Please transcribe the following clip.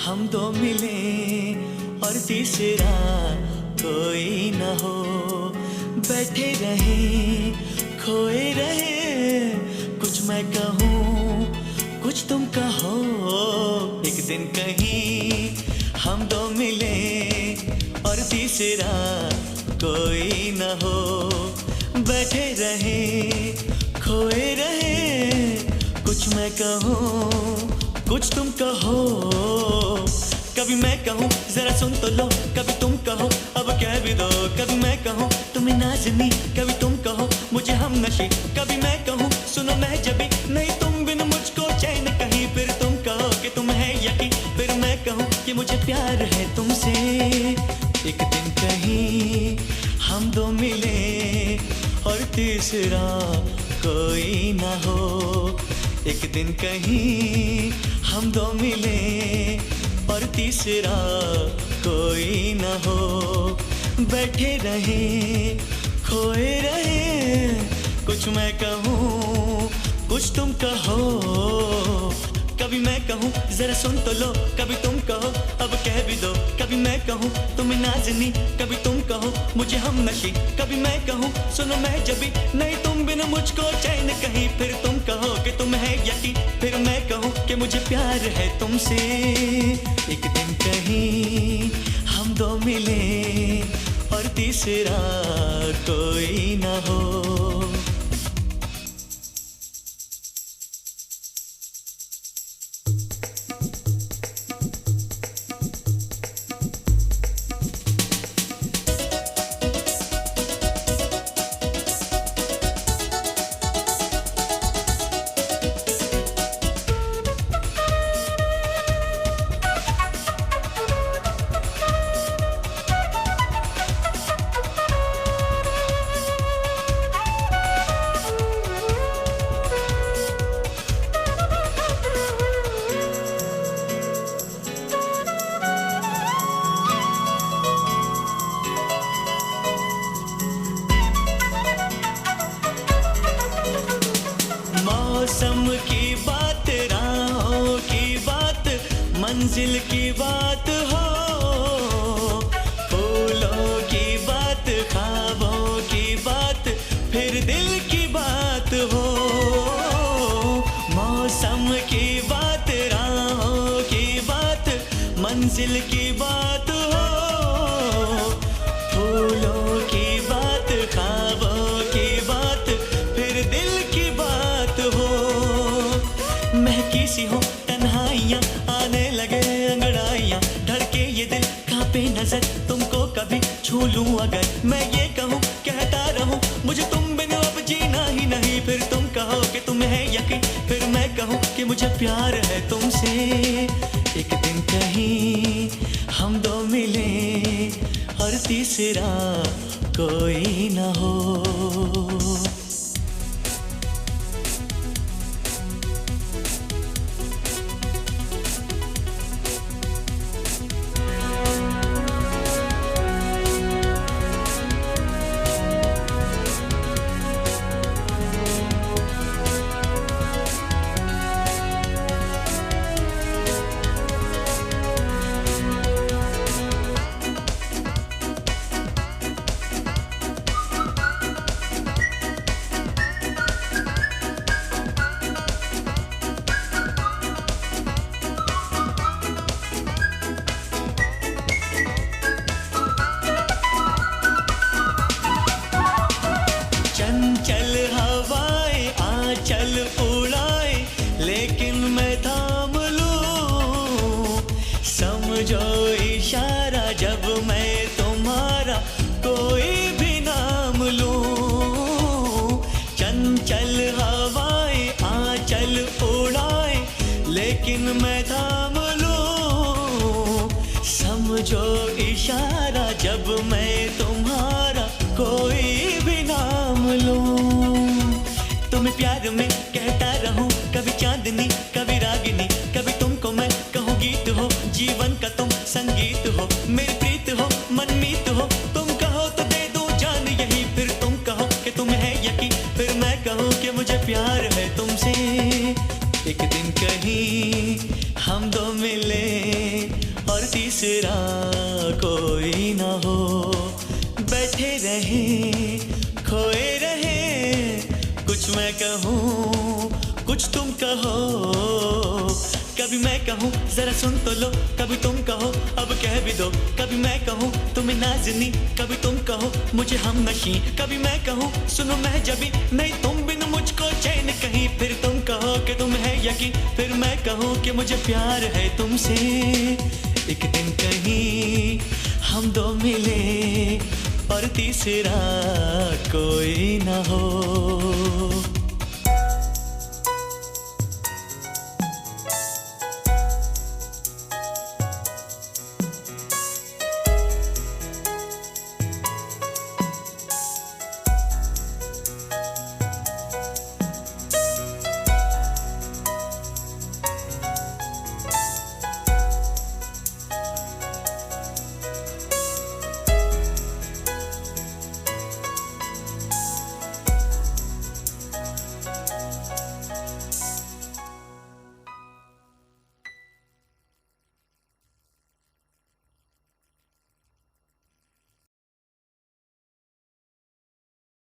हम दो मिले और तीसरा कोई न हो। बैठे रहे खोए रहे, कुछ मैं कहूँ कुछ तुम कहो। एक दिन कहीं हम दो मिले और तीसरा कोई न हो। बैठे रहे खोए रहे, कुछ मैं कहूँ कुछ तुम कहो। कभी मैं कहूँ जरा सुन तो लो, कभी तुम कहो अब कह भी दो। कभी मैं कहूँ तुम्हें नाज़नी, कभी तुम कहो मुझे हमनशी। कभी मैं कहूँ सुनो मैं जबी, नहीं तुम बिन मुझको चैन कहीं। फिर तुम कहो कि तुम है यकीन, फिर मैं कहूँ कि मुझे प्यार है तुमसे। एक दिन कहीं हम दो मिले और तीसरा कोई ना हो। एक दिन कहीं हम दो मिले और तीसरा कोई न हो। बैठे रहे खोए रहे, कुछ मैं कहूँ कुछ तुम कहो। कभी मैं कहूँ जरा सुन तो लो, कभी तुम कहो अब कह भी दो। कभी मैं कहूँ तुम्हें नाज़नी, कभी तुम कहो मुझे हमनशी। कभी मैं कहूँ सुनो मैं जबी, नहीं तुम बिन मुझको चैन कहीं। फिर तुम कहो कि तुम है यकीन, फिर मैं कहूँ कि मुझे प्यार है तुमसे। एक दिन कहीं हम दो मिले और तीसरा कोई ना हो। मौसम की बात, राहों की बात, मंजिल की बात हो। फूलों की बात, ख्वाबों की बात, फिर दिल की बात हो। मौसम की बात, राहों की बात, मंजिल की बात हो। फूलों की बात, ख्वाबों की बात, फिर दिल की बात हो। महकी सी हो तन्हाइयाँ, आने लगे अंगड़ाइयाँ, धड़के ये दिल कांपे नजर, तुमको कभी छू लूं अगर। मैं ये कहूँ कहता रहूं मुझे तुम बिन अब जीना ही नहीं। फिर तुम कहो कि तुम है यकीन, फिर मैं कहूँ कि मुझे प्यार है तुमसे। एक दिन कहीं हम दो मिले और तीसरा कोई ना हो। चंचल हवाएं आंचल उड़ाए, लेकिन मैं थाम लूं। समझो इशारा जब मैं तुम्हारा कोई भी नाम लूं। चंचल हवाएं आंचल उड़ाए, लेकिन मैं थाम लूं। समझो इशारा जब मैं तुम्हारा कोई भी नाम लूं। तुम्हें प्यार में कहता रहूं, कभी चांदनी कभी रागिनी, कभी तुमको मैं कहूँ गीत हो, जीवन का तुम संगीत हो। मेरी प्रीत हो मनमीत हो, तुम कहो तो दे दूं जान यही। फिर तुम कहो कि तुम है यकीन, फिर मैं कहूँ कि मुझे प्यार है तुमसे। एक दिन कहीं हम दो मिले तीसरा कोई ना हो। बैठे रहें खोए रहें, कुछ मैं कहूँ कुछ तुम कहो। कभी मैं कहूँ जरा सुन तो लो, कभी तुम कहो अब कह भी दो। कभी मैं कहूँ तुम्हें नाज़नी, कभी तुम कहो मुझे हमनशी। कभी मैं कहूँ सुनो मैं जबी, नहीं तुम बिन मुझको चैन कहीं। फिर तुम कहो कि तुम है यकीन, फिर मैं कहूँ कि मुझे प्यार है तुमसे। एक दिन कहीं हम दो मिले और तीसरा कोई ना हो।